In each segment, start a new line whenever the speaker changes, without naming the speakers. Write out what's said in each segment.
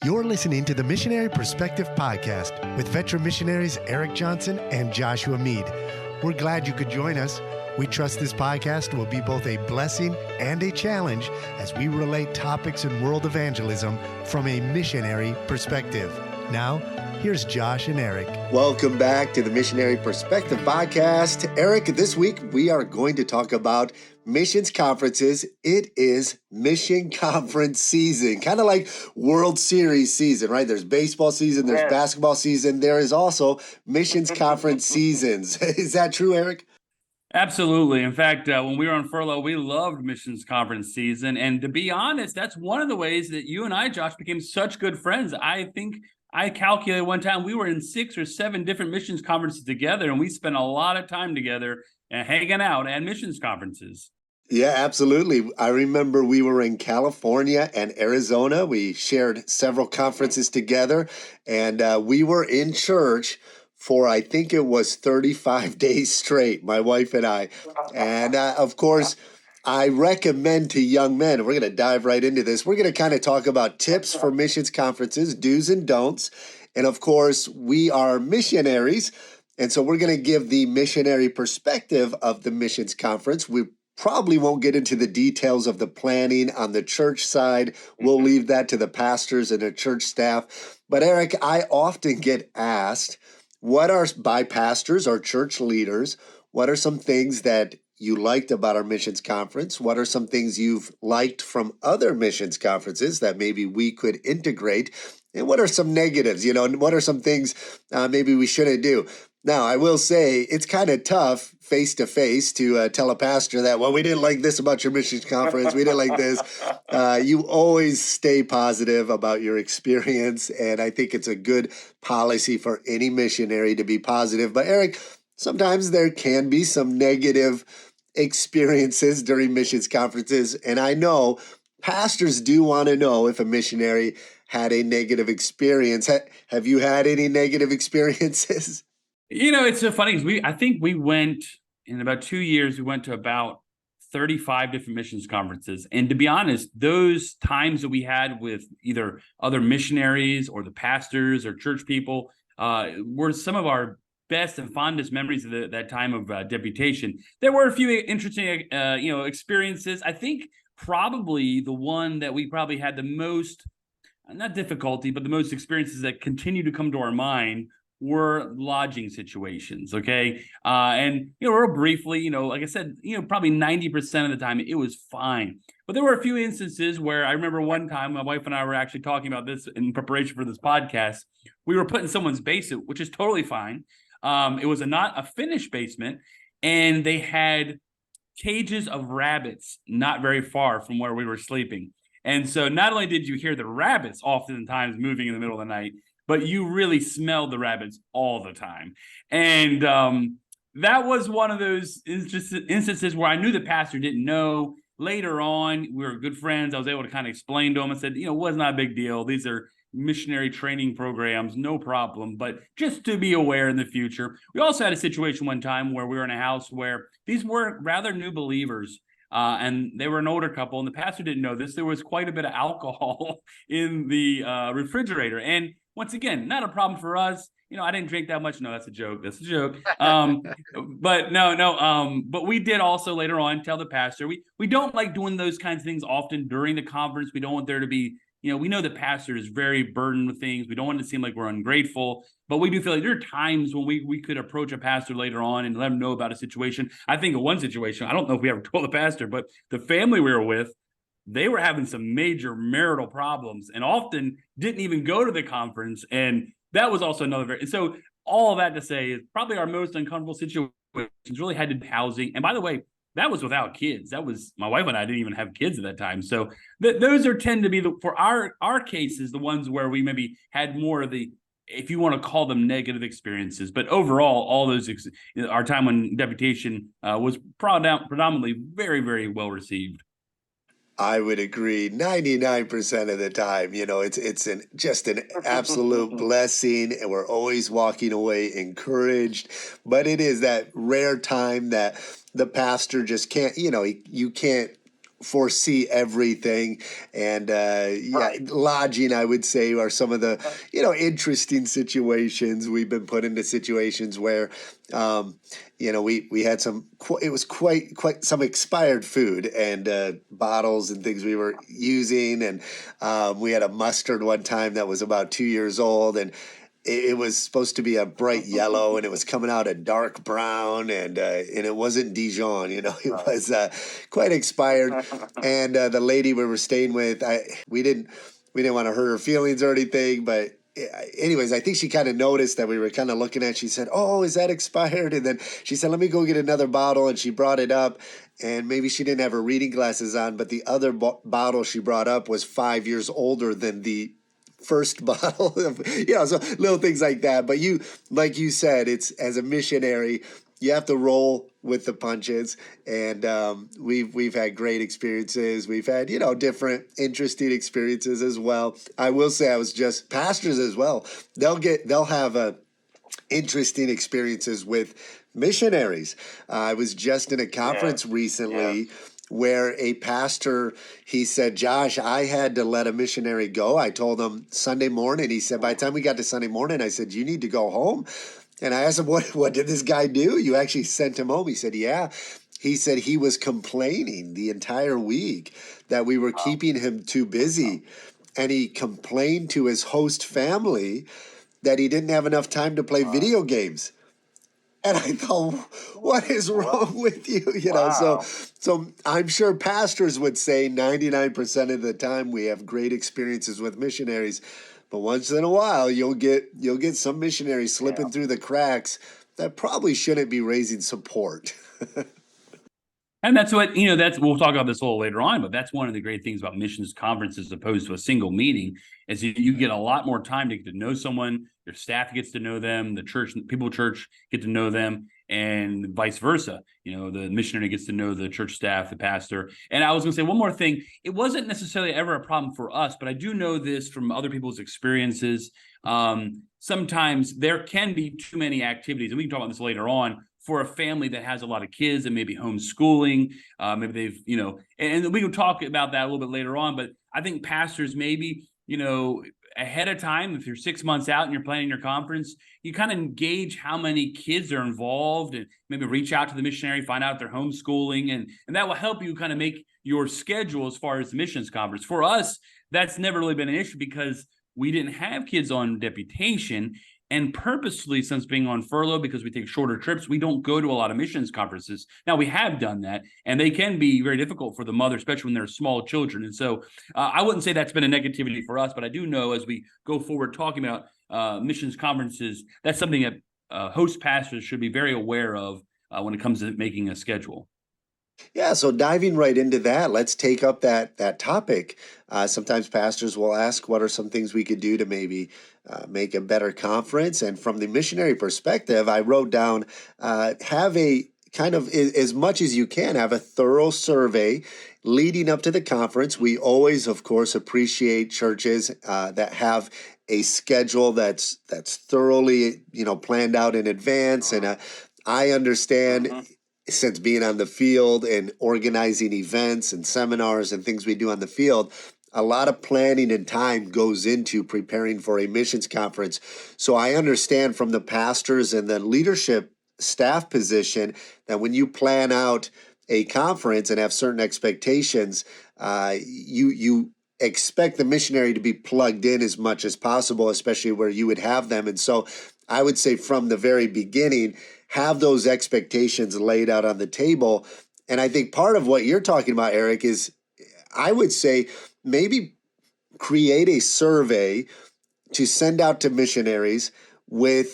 You're listening to the Missionary Perspective Podcast with veteran missionaries Erik Johnson and Joshua Mead. We're glad you could join us. We trust this podcast will be both a blessing and a challenge as we relate topics in world evangelism from a missionary perspective. Now, here's Josh and Erik.
Welcome back to the Missionary Perspective Podcast. Erik, this week we are going to talk about missions conferences. It is mission conference season, kind of like World Series season, right? There's baseball season, there's basketball season. There is also missions conference seasons. Is that true, Erik?
Absolutely. In fact, when we were on furlough, we loved missions conference season. And to be honest, that's one of the ways that you and I, Josh, became such good friends. I think I calculated one time we were in 6 or 7 different missions conferences together, and we spent a lot of time together and hanging out at missions conferences.
Yeah, absolutely. I remember we were in California and Arizona. We shared several conferences together, and we were in church for, I think it was 35 days straight, my wife and I. And of course, I recommend to young men, we're going to dive right into this. We're going to kind of talk about tips for missions conferences, do's and don'ts. And of course, we are missionaries. And so we're going to give the missionary perspective of the missions conference. We probably won't get into the details of the planning on the church side. We'll leave that to the pastors and the church staff. But Erik, I often get asked, by pastors or church leaders, what are some things that you liked about our missions conference? What are some things you've liked from other missions conferences that maybe we could integrate? And what are some negatives? What are some things maybe we shouldn't do? Now, I will say it's kind of tough face-to-face to tell a pastor that, well, we didn't like this about your missions conference. We didn't like this. You always stay positive about your experience, and I think it's a good policy for any missionary to be positive. But Erik, sometimes there can be some negative experiences during missions conferences, and I know pastors do want to know if a missionary had a negative experience. Have you had any negative experiences?
It's so funny because I think we went in about 2 years, we went to about 35 different missions conferences. And to be honest, those times that we had with either other missionaries or the pastors or church people were some of our best and fondest memories of that time of deputation. There were a few interesting, experiences. I think probably the one that we probably had the most, not difficulty, but the most experiences that continue to come to our mind were lodging situations. Okay. And, real briefly, like I said, probably 90% of the time it was fine. But there were a few instances where I remember one time my wife and I were actually talking about this in preparation for this podcast. We were put in someone's basement, which is totally fine. It was not a finished basement, and they had cages of rabbits not very far from where we were sleeping. And so not only did you hear the rabbits oftentimes moving in the middle of the night, but you really smelled the rabbits all the time. And that was one of those instances where I knew the pastor didn't know. Later on, we were good friends. I was able to kind of explain to him and said, it was not a big deal. These are missionary training programs, no problem. But just to be aware in the future. We also had a situation one time where we were in a house where these were rather new believers. And they were an older couple, and the pastor didn't know this. There was quite a bit of alcohol in the refrigerator. And once again, not a problem for us. I didn't drink that much. No, that's a joke. That's a joke. But no. But we did also later on tell the pastor, we don't like doing those kinds of things often during the conference. We don't want there to be, we know the pastor is very burdened with things. We don't want it to seem like we're ungrateful, but we do feel like there are times when we could approach a pastor later on and let him know about a situation. I think of one situation, I don't know if we ever told the pastor, but the family we were with, they were having some major marital problems and often didn't even go to the conference. And that was also another and so all of that to say is probably our most uncomfortable situations really had to do with housing. And by the way, that was without kids. That was my wife and I didn't even have kids at that time. So those tend to be for our cases, the ones where we maybe had more of the, if you want to call them negative experiences. But overall, all those, our time on deputation was predominantly very, very well received.
I would agree 99% of the time. It's just an absolute blessing, and we're always walking away encouraged. But it is that rare time that the pastor just can't, you can't foresee everything. And lodging, I would say, are some of the, interesting situations. We've been put into situations where, we had it was quite some expired food and bottles and things we were using. And we had a mustard one time that was about 2 years old, and it was supposed to be a bright yellow, and it was coming out a dark brown, and it wasn't Dijon, it was quite expired. And the lady we were staying with, we didn't want to hurt her feelings or anything, but anyways, I think she kind of noticed that we were kind of looking at. She said, "Oh, is that expired?" And then she said, "Let me go get another bottle," and she brought it up. And maybe she didn't have her reading glasses on, but the other bottle she brought up was 5 years older than the first bottle of, so little things like that. But like you said, it's, as a missionary, you have to roll with the punches. And we've had great experiences. We've had, different interesting experiences as well. I will say, pastors as well. They'll have interesting experiences with missionaries. I was just in a conference recently where a pastor, he said, "Josh, I had to let a missionary go." I told him Sunday morning. He said, by the time we got to Sunday morning, I said, "You need to go home." And I asked him, what did this guy do? You actually sent him home? He said, "Yeah." He said he was complaining the entire week that we were keeping him too busy. And he complained to his host family that he didn't have enough time to play video games. And I thought, what is wrong with you? So I'm sure pastors would say 99% of the time we have great experiences with missionaries, but once in a while you'll get some missionaries slipping through the cracks that probably shouldn't be raising support.
And that's what, we'll talk about this a little later on, but that's one of the great things about missions conferences as opposed to a single meeting is you get a lot more time to get to know someone, your staff gets to know them, the people at church get to know them, and vice versa. The missionary gets to know the church staff, the pastor. And I was going to say one more thing. It wasn't necessarily ever a problem for us, but I do know this from other people's experiences. Sometimes there can be too many activities, and we can talk about this later on, for a family that has a lot of kids and maybe homeschooling, maybe they've, and we can talk about that a little bit later on, but I think pastors maybe, ahead of time, if you're 6 months out and you're planning your conference, you kind of gauge how many kids are involved and maybe reach out to the missionary, find out if they're homeschooling, and that will help you kind of make your schedule as far as the missions conference. For us, that's never really been an issue because we didn't have kids on deputation. And purposely, since being on furlough, because we take shorter trips, we don't go to a lot of missions conferences. Now, we have done that, and they can be very difficult for the mother, especially when they're small children. And so I wouldn't say that's been a negativity for us, but I do know as we go forward talking about missions conferences, that's something that host pastors should be very aware of when it comes to making a schedule.
Yeah, so diving right into that, let's take up that topic. Sometimes pastors will ask, what are some things we could do to maybe make a better conference? And from the missionary perspective, I wrote down, have a kind of, as much as you can, have a thorough survey leading up to the conference. We always, of course, appreciate churches that have a schedule that's thoroughly, planned out in advance. And I understand, since being on the field and organizing events and seminars and things we do on the field, a lot of planning and time goes into preparing for a missions conference. So I understand from the pastors and the leadership staff position that when you plan out a conference and have certain expectations, you expect the missionary to be plugged in as much as possible, especially where you would have them. And so I would say from the very beginning, have those expectations laid out on the table. And I think part of what you're talking about, Eric, is I would say maybe create a survey to send out to missionaries with,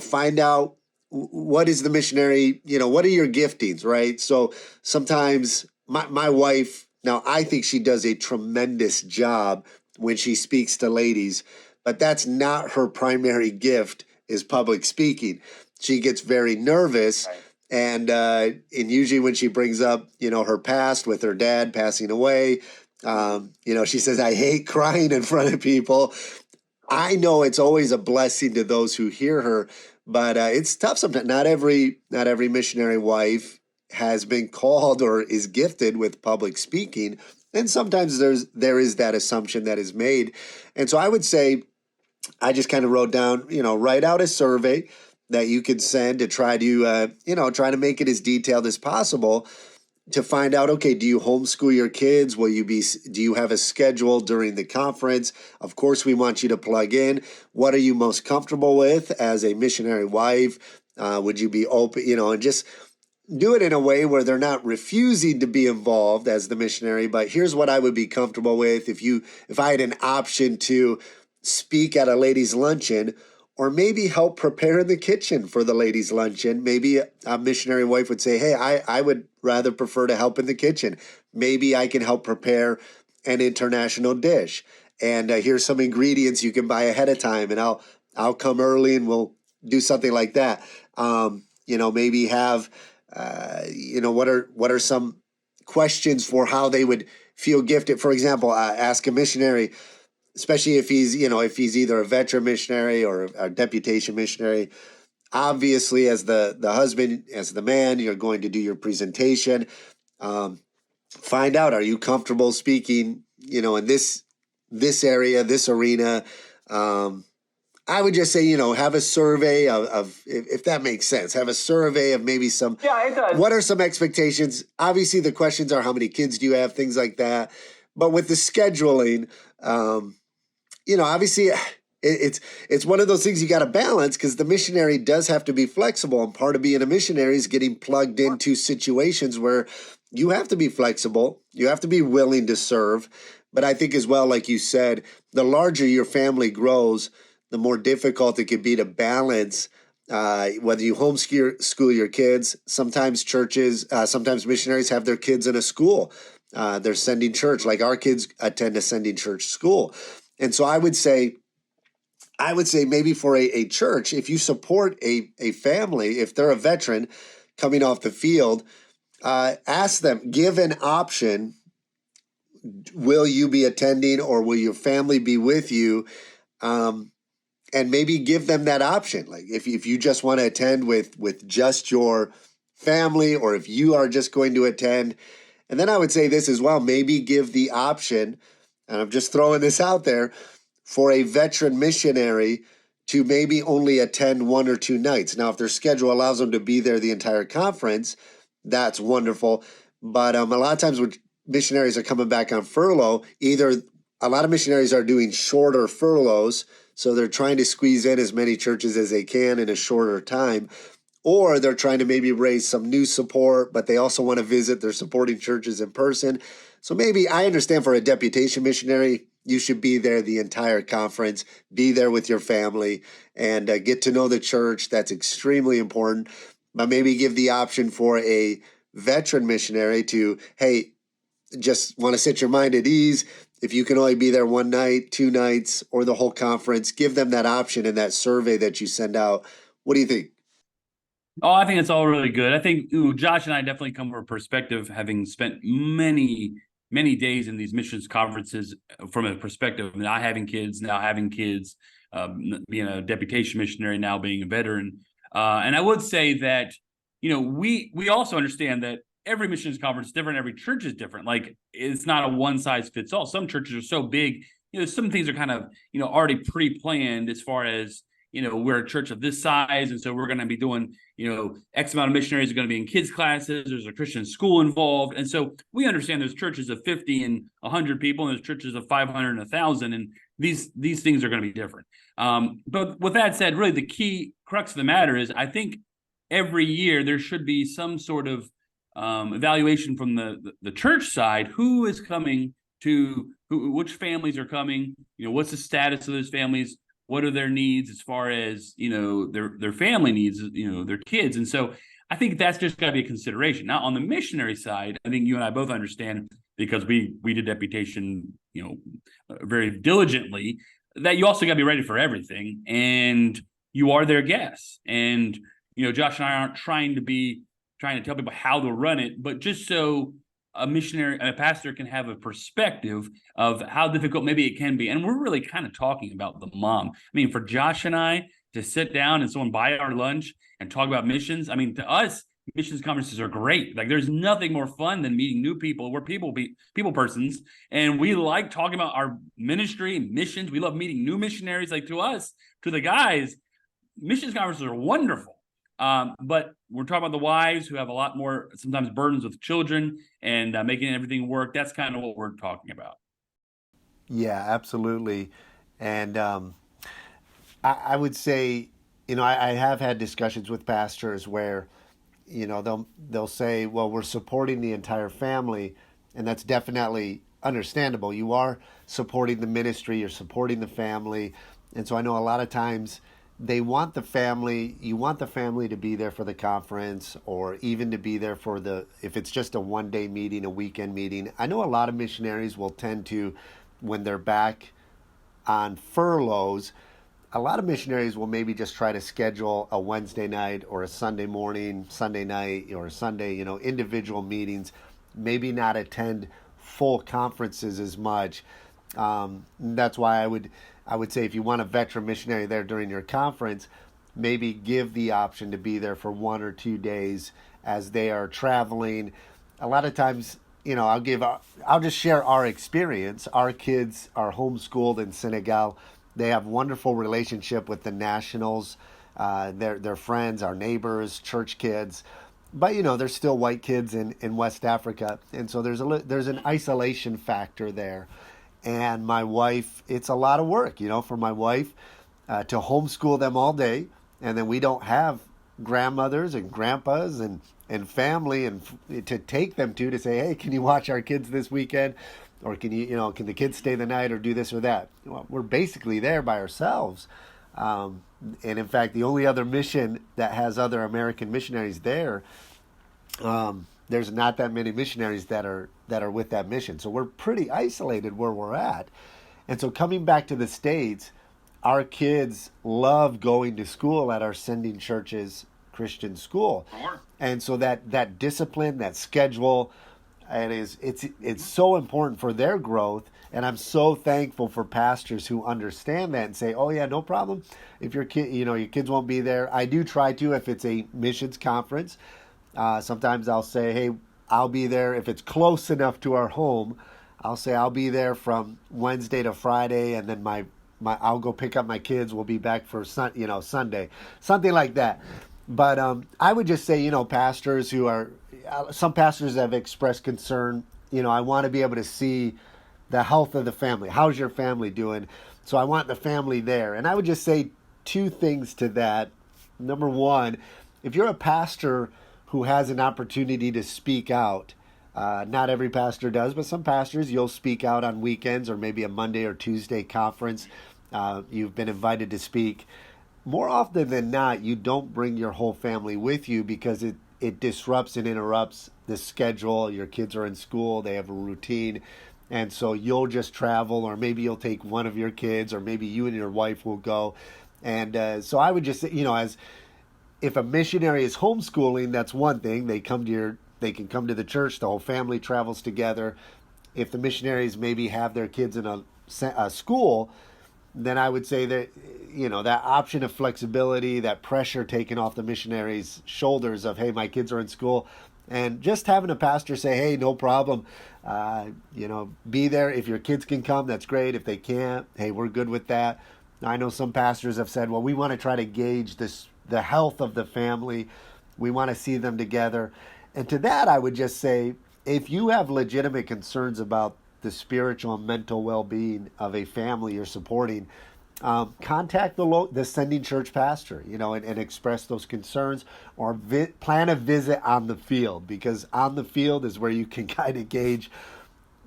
find out what is the missionary, what are your giftings, right? So sometimes my wife, now I think she does a tremendous job when she speaks to ladies, but that's not her primary gift, is public speaking. She gets very nervous. Right. And usually when she brings up, her past with her dad passing away, she says, "I hate crying in front of people." I know it's always a blessing to those who hear her, but it's tough sometimes. Not every missionary wife has been called or is gifted with public speaking. And sometimes there is that assumption that is made. And so I would say, I just kind of wrote down, write out a survey that you could send to try to make it as detailed as possible to find out, okay, do you homeschool your kids? Do you have a schedule during the conference? Of course, we want you to plug in. What are you most comfortable with as a missionary wife? Would you be open, and just do it in a way where they're not refusing to be involved as the missionary, but here's what I would be comfortable with if I had an option to speak at a ladies' luncheon, or maybe help prepare in the kitchen for the ladies' luncheon. Maybe a missionary wife would say, hey, I would rather prefer to help in the kitchen. Maybe I can help prepare an international dish. And here's some ingredients you can buy ahead of time, and I'll come early and we'll do something like that. Maybe have, what are some questions for how they would feel gifted? For example, ask a missionary, especially if he's either a veteran missionary or a deputation missionary. Obviously, as the husband, as the man, you're going to do your presentation. Find out, are you comfortable speaking, in this area, this arena? I would just say, have a survey of if that makes sense, have a survey of maybe some,
it does.
What are some expectations? Obviously, the questions are, how many kids do you have? Things like that. But with the scheduling, obviously it's one of those things you got to balance, because the missionary does have to be flexible. And part of being a missionary is getting plugged into situations where you have to be flexible. You have to be willing to serve. But I think as well, like you said, the larger your family grows, the more difficult it could be to balance whether you homeschool your kids. Sometimes sometimes missionaries have their kids in a school. They're sending church, like our kids attend a sending church school. And so I would say maybe for a church, if you support a family, if they're a veteran coming off the field, ask them, give an option. Will you be attending, or will your family be with you? And maybe give them that option. Like if you just want to attend with just your family, or if you are just going to attend. And then I would say this as well, maybe give the option, and I'm just throwing this out there, for a veteran missionary to maybe only attend 1 or 2 nights. Now, if their schedule allows them to be there the entire conference, that's wonderful. But a lot of times when missionaries are coming back on furlough, either a lot of missionaries are doing shorter furloughs, so they're trying to squeeze in as many churches as they can in a shorter time, or they're trying to maybe raise some new support, but they also want to visit their supporting churches in person. So maybe, I understand, for a deputation missionary, you should be there the entire conference, be there with your family, and get to know the church. That's extremely important. But maybe give the option for a veteran missionary to, hey, just want to set your mind at ease. If you can only be there 1 night, 2 nights, or the whole conference, give them that option in that survey that you send out. What do you think?
Oh, I think it's all really good. I think Josh and I definitely come from a perspective, having spent many, many days in these missions conferences, from a perspective of not having kids, now having kids, being a deputation missionary, now being a veteran. And I would say that, we also understand that every missions conference is different. Every church is different. Like, it's not a one size fits all. Some churches are so big, some things are kind of, already pre-planned as far as, we're a church of this size. And so we're going to be doing, X amount of missionaries are going to be in kids classes. There's a Christian school involved. And so we understand there's churches of 50 and 100 people, and there's churches of 500 and 1,000. And these things are going to be different. But with that said, really the key crux of the matter is, I think every year there should be some sort of evaluation from the church side. Who is coming to which families are coming, what's the status of those families, what are their needs as far as their family needs, their kids. And so I think that's just got to be a consideration. Now, on the missionary side, I think you and I both understand, because we did deputation very diligently, that you also got to be ready for everything, and you are their guests. And Josh and I aren't trying to tell people how to run it, but just so a pastor can have a perspective of how difficult maybe it can be. And we're really kind of talking about the mom. I mean, for Josh and I to sit down and someone buy our lunch and talk about missions, I mean, to us, missions conferences are great. Like there's nothing more fun than meeting new people. We're people persons, and we like talking about our ministry and missions. We love meeting new missionaries. Like to us, to the guys, missions conferences are wonderful. But we're talking about the wives who have a lot more sometimes burdens with children and making everything work. That's kind of what we're talking about.
Yeah, absolutely. And I would say, I have had discussions with pastors where, they'll say, well, we're supporting the entire family, and that's definitely understandable. You are supporting the ministry, you're supporting the family. And so I know a lot of times you want the family to be there for the conference, or even to be there for if it's just a 1-day meeting, a weekend meeting. I know a lot of missionaries will tend to, when they're back on furloughs, a lot of missionaries will maybe just try to schedule a Wednesday night or a Sunday morning, Sunday night, or a Sunday, individual meetings, maybe not attend full conferences as much. That's why I would say if you want a veteran missionary there during your conference, maybe give the option to be there for 1 or 2 days as they are traveling. A lot of times, I'll just share our experience. Our kids are homeschooled in Senegal. They have wonderful relationship with the nationals, their friends, our neighbors, church kids. But they're still white kids in West Africa, and so there's an isolation factor there. And my wife, it's a lot of work, for my wife to homeschool them all day, and then we don't have grandmothers and grandpas and family and to take them to say, hey, can you watch our kids this weekend? Or can the kids stay the night or do this or that? Well, we're basically there by ourselves. And in fact, the only other mission that has other American missionaries there, there's not that many missionaries that are with that mission. So we're pretty isolated where we're at. And so coming back to the States, our kids love going to school at our sending church's Christian school.
Sure.
And so that discipline, that schedule, it's so important for their growth. And I'm so thankful for pastors who understand that and say, oh yeah, no problem. If your kids won't be there. I do try to, if it's a missions conference, sometimes I'll say, hey, I'll be there. If it's close enough to our home, I'll say I'll be there from Wednesday to Friday, and then I'll go pick up my kids. We'll be back for Sunday, something like that. But I would just say, pastors some pastors have expressed concern. I want to be able to see the health of the family. How's your family doing? So I want the family there. And I would just say 2 things to that. Number one, if you're a pastor who has an opportunity to speak out, not every pastor does, but some pastors, you'll speak out on weekends or maybe a Monday or Tuesday conference. You've been invited to speak. More often than not, you don't bring your whole family with you because it disrupts and interrupts the schedule. Your kids are in school, they have a routine. And so you'll just travel, or maybe you'll take one of your kids, or maybe you and your wife will go. And so I would just say, if a missionary is homeschooling, that's one thing. They can come to the church, the whole family travels together. If the missionaries maybe have their kids in a school, then I would say that, that option of flexibility, that pressure taken off the missionaries' shoulders of, hey, my kids are in school, and just having a pastor say, hey, no problem, be there. If your kids can come, that's great. If they can't, hey, we're good with that. I know some pastors have said, well, we want to try to gauge the health of the family. We want to see them together. And to that, I would just say, if you have legitimate concerns about the spiritual and mental well-being of a family you're supporting, contact the sending church pastor, and express those concerns, or plan a visit on the field, because on the field is where you can kind of gauge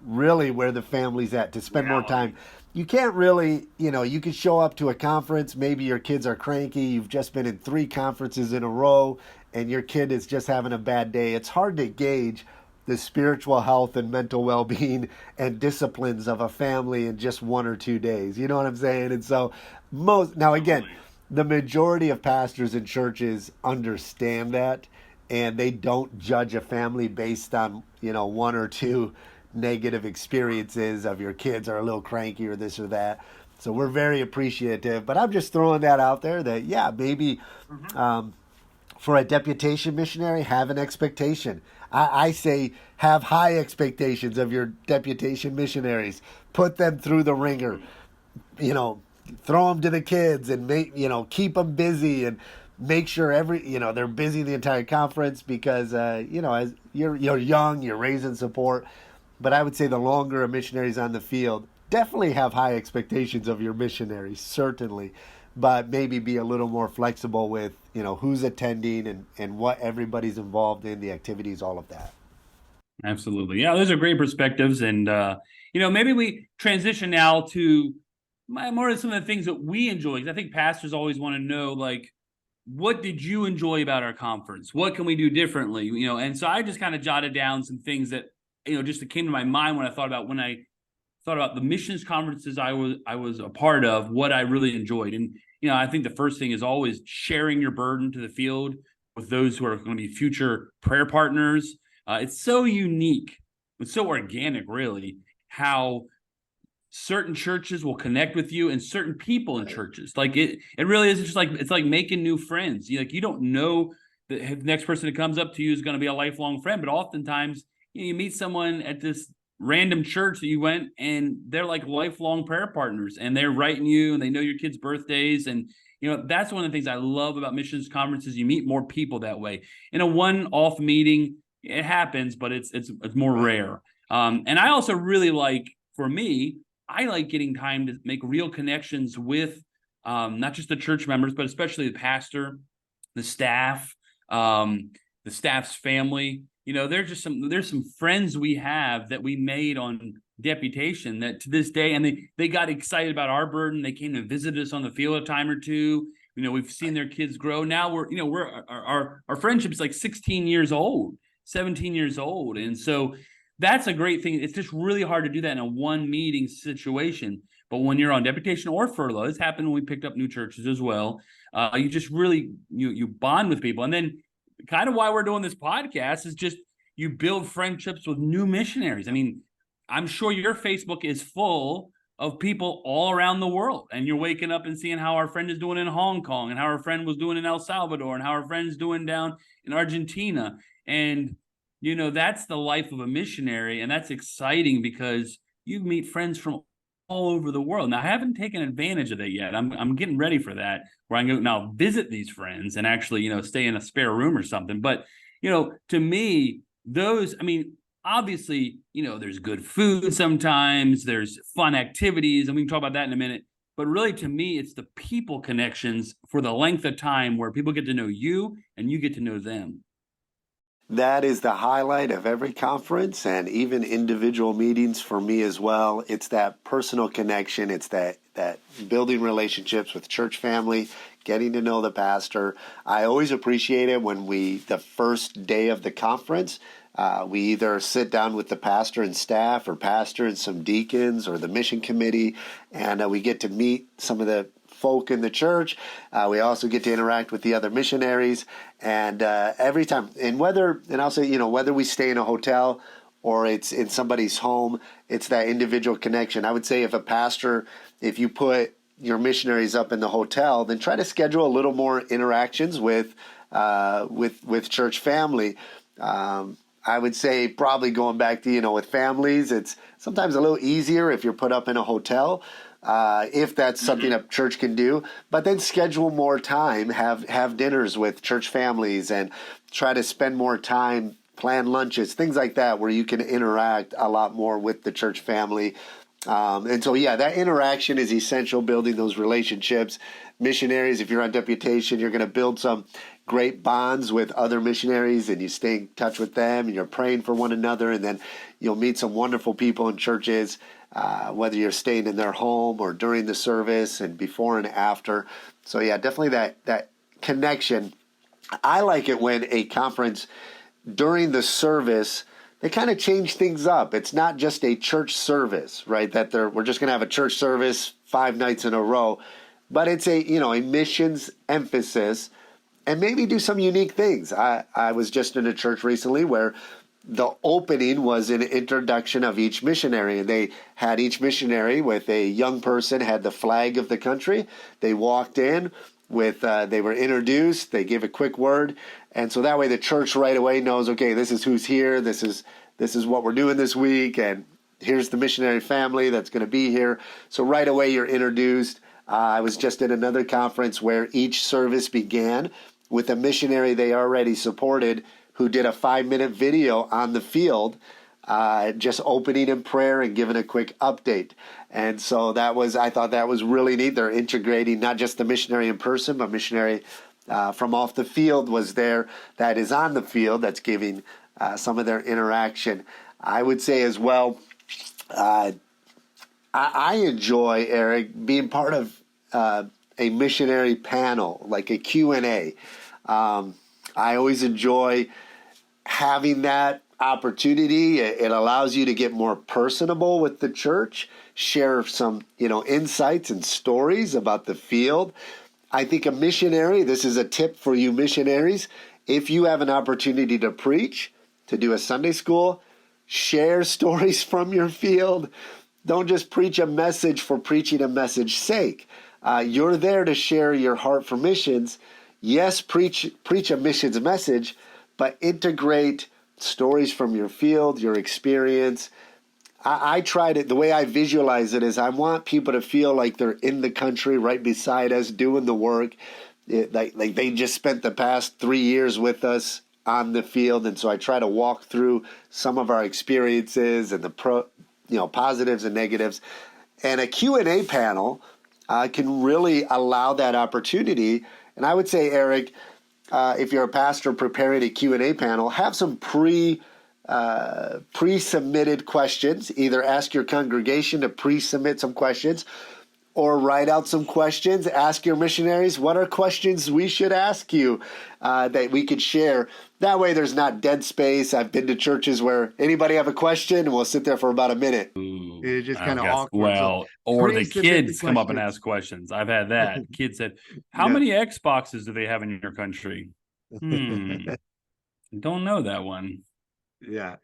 really where the family's at, to spend more time. You can't really, you could show up to a conference, maybe your kids are cranky, you've just been in 3 conferences in a row, and your kid is just having a bad day. It's hard to gauge the spiritual health and mental well-being and disciplines of a family in just 1 or 2 days. You know what I'm saying? And so now again, the majority of pastors and churches understand that, and they don't judge a family based on, 1 or 2 negative experiences of your kids are a little cranky or this or that. So we're very appreciative, but I'm just throwing that out there that, maybe For a deputation missionary, have an expectation. I say have high expectations of your deputation missionaries. Put them through the ringer. You know, throw them to the kids and keep them busy and make sure they're busy the entire conference because as you're young, you're raising support. But I would say the longer a missionary's on the field, definitely have high expectations of your missionaries, certainly, but maybe be a little more flexible with who's attending and what everybody's involved in, the activities, all of that.
Absolutely. Yeah, those are great perspectives. And, maybe we transition now to more of some of the things that we enjoy. Because I think pastors always want to know, like, what did you enjoy about our conference? What can we do differently? And so I just kind of jotted down some things that, just that came to my mind when I thought about the missions conferences I was a part of, what I really enjoyed. And, I think the first thing is always sharing your burden to the field with those who are going to be future prayer partners. It's so unique. It's so organic, really, how certain churches will connect with you and certain people in churches. Like it really is just like, it's like making new friends. You don't know the next person that comes up to you is going to be a lifelong friend, but oftentimes you meet someone at this random church that you went and they're like lifelong prayer partners and they're writing you and they know your kids' birthdays. And, that's one of the things I love about missions conferences. You meet more people that way. In a one-off meeting, it happens, but it's more rare. And I also really like, for me, I like getting time to make real connections with not just the church members, but especially the pastor, the staff, the staff's family. There's some friends we have that we made on deputation that to this day, and they got excited about our burden. They came to visit us on the field a time or two. We've seen their kids grow. Now our friendship is like 16 years old, 17 years old, and so that's a great thing. It's just really hard to do that in a one meeting situation. But when you're on deputation or furlough, it's happened when we picked up new churches as well. You just really you bond with people, and then kind of why we're doing this podcast is just you build friendships with new missionaries. I mean, I'm sure your Facebook is full of people all around the world, and you're waking up and seeing how our friend is doing in Hong Kong and how our friend was doing in El Salvador and how our friend's doing down in Argentina. And, that's the life of a missionary. And that's exciting because you meet friends from all over the world. Now, I haven't taken advantage of that yet. I'm getting ready for that, where I can go now visit these friends and actually, stay in a spare room or something. But, to me, obviously, there's good food sometimes, there's fun activities, and we can talk about that in a minute. But really, to me, it's the people connections for the length of time where people get to know you and you get to know them.
That is the highlight of every conference and even individual meetings for me as well. It's that personal connection. It's that building relationships with church family, getting to know the pastor. I always appreciate it when the first day of the conference, we either sit down with the pastor and staff or pastor and some deacons or the mission committee, and we get to meet some of the folk in the church. We also get to interact with the other missionaries, and every time, I'll say, whether we stay in a hotel or it's in somebody's home, it's that individual connection. I would say if you put your missionaries up in the hotel, then try to schedule a little more interactions with church family. I would say probably going back to, with families, it's sometimes a little easier if you're put up in a hotel, if that's something a church can do. But then schedule more time, have dinners with church families and try to spend more time, plan lunches, things like that, where you can interact a lot more with the church family. And so, that interaction is essential, building those relationships. Missionaries, if you're on deputation, you're going to build some great bonds with other missionaries, and you stay in touch with them, and you're praying for one another, and then you'll meet some wonderful people in churches, whether you're staying in their home or during the service and before and after. So, definitely that connection. I like it when a conference, during the service, they kind of change things up. It's not just a church service, right? We're just going to have a church service 5 nights in a row, but it's a missions emphasis, and maybe do some unique things. I was just in a church recently where the opening was an introduction of each missionary, and they had each missionary with a young person had the flag of the country. They walked in, with they were introduced, they gave a quick word, and so that way the church right away knows, okay, this is who's here, this is what we're doing this week, and here's the missionary family that's going to be here. So right away you're introduced. I was just at another conference where each service began with a missionary they already supported who did a 5-minute video on the field, just opening in prayer and giving a quick update. And so I thought that was really neat. They're integrating not just the missionary in person, but missionary from off the field was there that is on the field that's giving some of their interaction. I would say as well, I enjoy, Eric, being part of a missionary panel, like a Q&A. I always enjoy having that opportunity. It allows you to get more personable with the church, share some, insights and stories about the field. I think a missionary, this is a tip for you missionaries, if you have an opportunity to preach, to do a Sunday school, share stories from your field. Don't just preach a message for preaching a message's sake. You're there to share your heart for missions. Yes, preach a missions message, but integrate stories from your field, your experience. I tried it. The way I visualize it is I want people to feel like they're in the country right beside us doing the work. Like they just spent the past 3 years with us on the field. And so I try to walk through some of our experiences and the positives and negatives. And a Q&A panel can really allow that opportunity. And I would say, Eric, if you're a pastor preparing a Q&A panel, have some pre-submitted questions. Either ask your congregation to pre-submit some questions or write out some questions. Ask your missionaries, what are questions we should ask you that we could share? That way there's not dead space. I've been to churches where anybody have a question and we'll sit there for about a minute.
Ooh,
It's just kind of awkward.
Well, or the kids come up and ask questions. I've had that. Kids said, how many Xboxes do they have in your country? Don't know that one.
Yeah.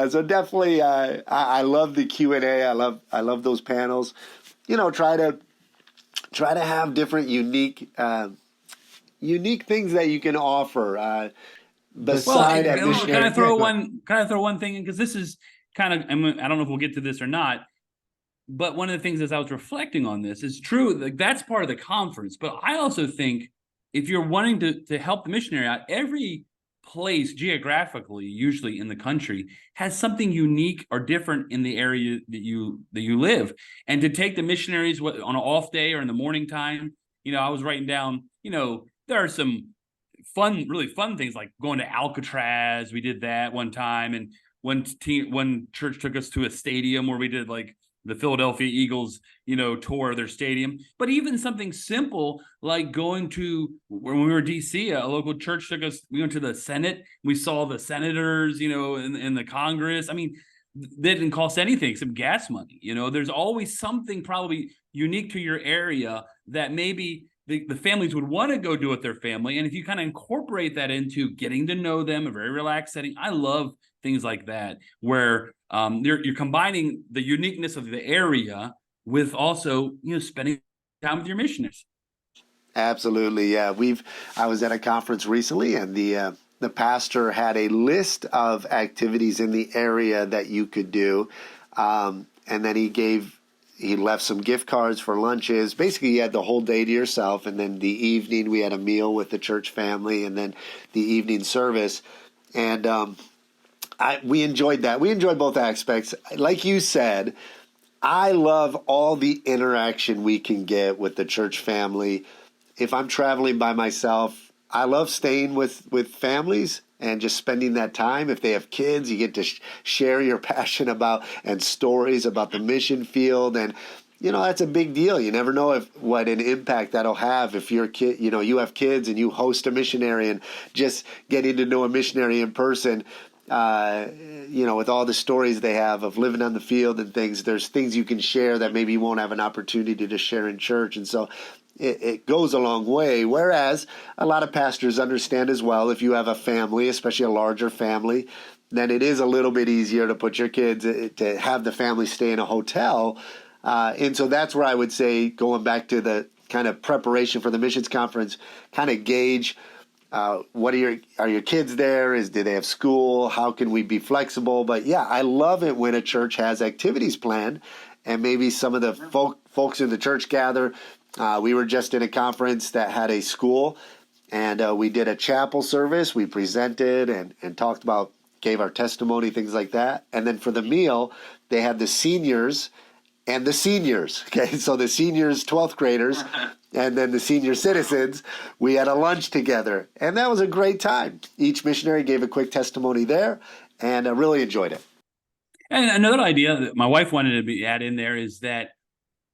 So definitely, I love the Q&A. I love those panels. Try to have different unique things that you can offer. Beside
can I throw one thing in, because this is kind of, I don't know if we'll get to this or not, but one of the things as I was reflecting on this is true, like that's part of the conference. But I also think if you're wanting to help the missionary out, every place geographically, usually in the country, has something unique or different in the area that you live. And to take the missionaries on an off day or in the morning time, I was writing down, there are some really fun things like going to Alcatraz. We did that one time, and one church took us to a stadium where we did like the Philadelphia Eagles, tour of their stadium. But even something simple like going to, when we were in DC, a local church took us, we went to the Senate, we saw the senators, in the Congress. I mean, they didn't cost anything except gas money. There's always something probably unique to your area that maybe the families would want to go do with their family. And if you kind of incorporate that into getting to know them, a very relaxed setting, I love things like that, where you're combining the uniqueness of the area with also, spending time with your missionaries. Absolutely, yeah. I was at a conference recently, and the pastor had a list of activities in the area that you could do, and then he left some gift cards for lunches. Basically, you had the whole day to yourself, and then the evening we had a meal with the church family, and then the evening service, and we enjoyed that. We enjoyed both aspects. Like you said, I love all the interaction we can get with the church family. If I'm traveling by myself, I love staying with families and just spending that time. If they have kids, you get to share your passion about and stories about the mission field. And, that's a big deal. You never know what an impact that'll have if your kid, you have kids and you host a missionary, and just getting to know a missionary in person, with all the stories they have of living on the field and things, there's things you can share that maybe you won't have an opportunity to share in church. And so it goes a long way. Whereas a lot of pastors understand as well, if you have a family, especially a larger family, then it is a little bit easier to put your kids, to have the family stay in a hotel. And so that's where I would say, going back to the
kind of preparation for the missions conference, kind of gauge what are your kids there? Do they have school? How can we be flexible? But yeah, I love it when a church has activities planned and maybe some of the folks in the church gather. We were just in a conference that had a school, and we did a chapel service. We presented and talked about, gave our testimony, things like that. And then for the meal, they had the seniors and the seniors. Okay, so the seniors, 12th graders, and then the senior citizens, we had a lunch together. And that was a great time. Each missionary gave a quick testimony there, and I really enjoyed it.
And another idea that my wife wanted to add in there is that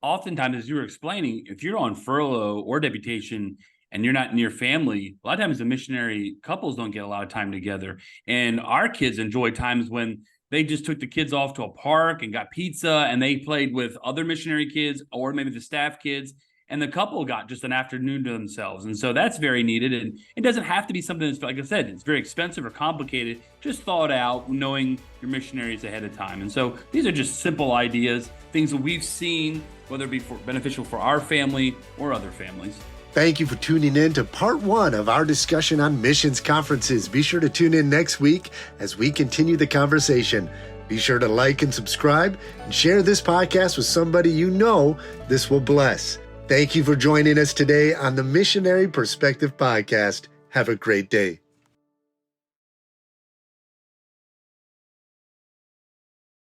oftentimes, as you were explaining, if you're on furlough or deputation and you're not near family, a lot of times the missionary couples don't get a lot of time together. And our kids enjoy times when they just took the kids off to a park and got pizza, and they played with other missionary kids or maybe the staff kids, and the couple got just an afternoon to themselves. And so that's very needed. And it doesn't have to be something that's, like I said, it's very expensive or complicated. Just thought out, knowing your missionaries ahead of time. And so these are just simple ideas, things that we've seen, whether it be beneficial for our family or other families.
Thank you for tuning in to part 1 of our discussion on missions conferences. Be sure to tune in next week as we continue the conversation. Be sure to like and subscribe and share this podcast with somebody you know this will bless. Thank you for joining us today on the Missionary Perspective Podcast. Have a great day.